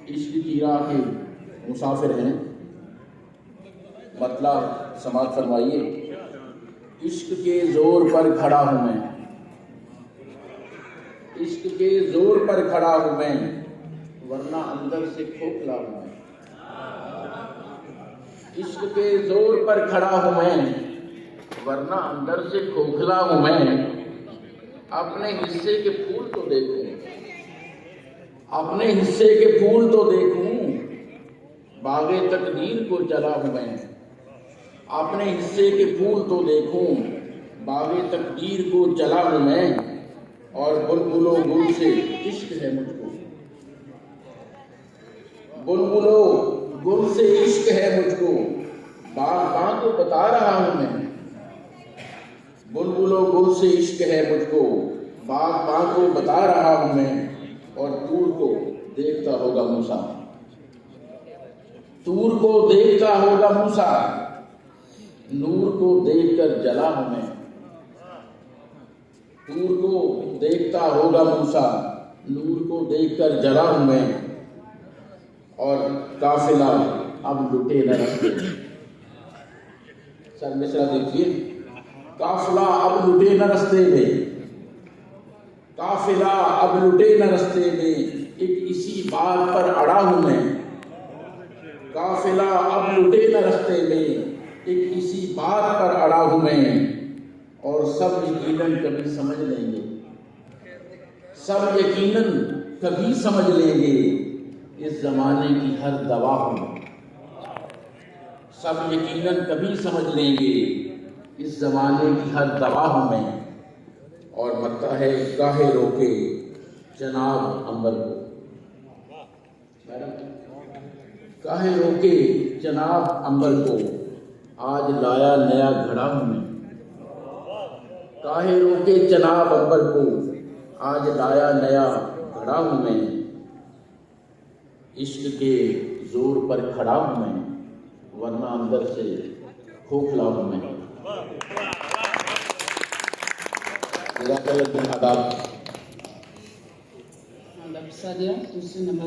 عشق کی راہ کے مسافر ہیں، مطلب سماعت فرمائیے۔ عشق کے زور پر کھڑا ہوں میں، عشق کے زور پر کھڑا ہوں میں، ورنہ اندر سے کھوکھلا ہوں میں۔ عشق کے زور پر کھڑا ہوں میں، ورنہ اندر سے کھوکھلا ہوں میں۔ اپنے حصے کے پھول تو دیکھوں، اپنے حصے کے پھول تو دیکھوں، باغ تقدیر کو جلا ہوں میں۔ اپنے حصے کے پھول تو دیکھوں، باغ تقدیر کو جلا ہوں میں۔ اور بلبل و گل سے عشق ہے مجھ کو، بلبل و گل سے عشق ہے مجھ کو، باغ کو بتا رہا ہوں میں۔ بلبل و گل سے عشق ہے مجھ کو، باغ کو بتا رہا ہوں میں۔ اور طور کو دیکھتا ہوگا موسیٰ، طور کو دیکھتا ہوگا موسیٰ، نور کو دیکھ کر جلا ہوں میں۔ طور کو دیکھتا ہوگا موسیٰ، نور کو دیکھ کر جلا ہوں میں۔ اور قافلہ اب لٹے نہ رستے، سر مصرع دیکھیے۔ قافلہ اب لٹے نہ رستے میں، قافلہ اب لٹے نہ رستے میں، ایک اسی بات پر اڑا ہوں میں۔ قافلہ اب لٹے نہ رستے میں، ایک اسی بات پر اڑا ہوں میں۔ اور سب یقیناً کبھی سمجھ لیں گے، سب یقیناً کبھی سمجھ لیں گے، اس زمانے کی ہر دوا ہوں میں۔ سب یقیناً کبھی سمجھ لیں گے، اس زمانے کی ہر دوا ہوں میں۔ اور متا ہے گاہے روکے جناب عنبر کو، گاہے روکے جناب عنبر کو، آج لایا نیا گھڑا ہوں میں۔ گاہے روکے جناب عنبر کو، آج لایا نیا گھڑا ہوں میں۔ عشق کے زور پر کھڑا ہوں میں، ورنہ اندر سے کھوکھلا ہوں میں۔ آداب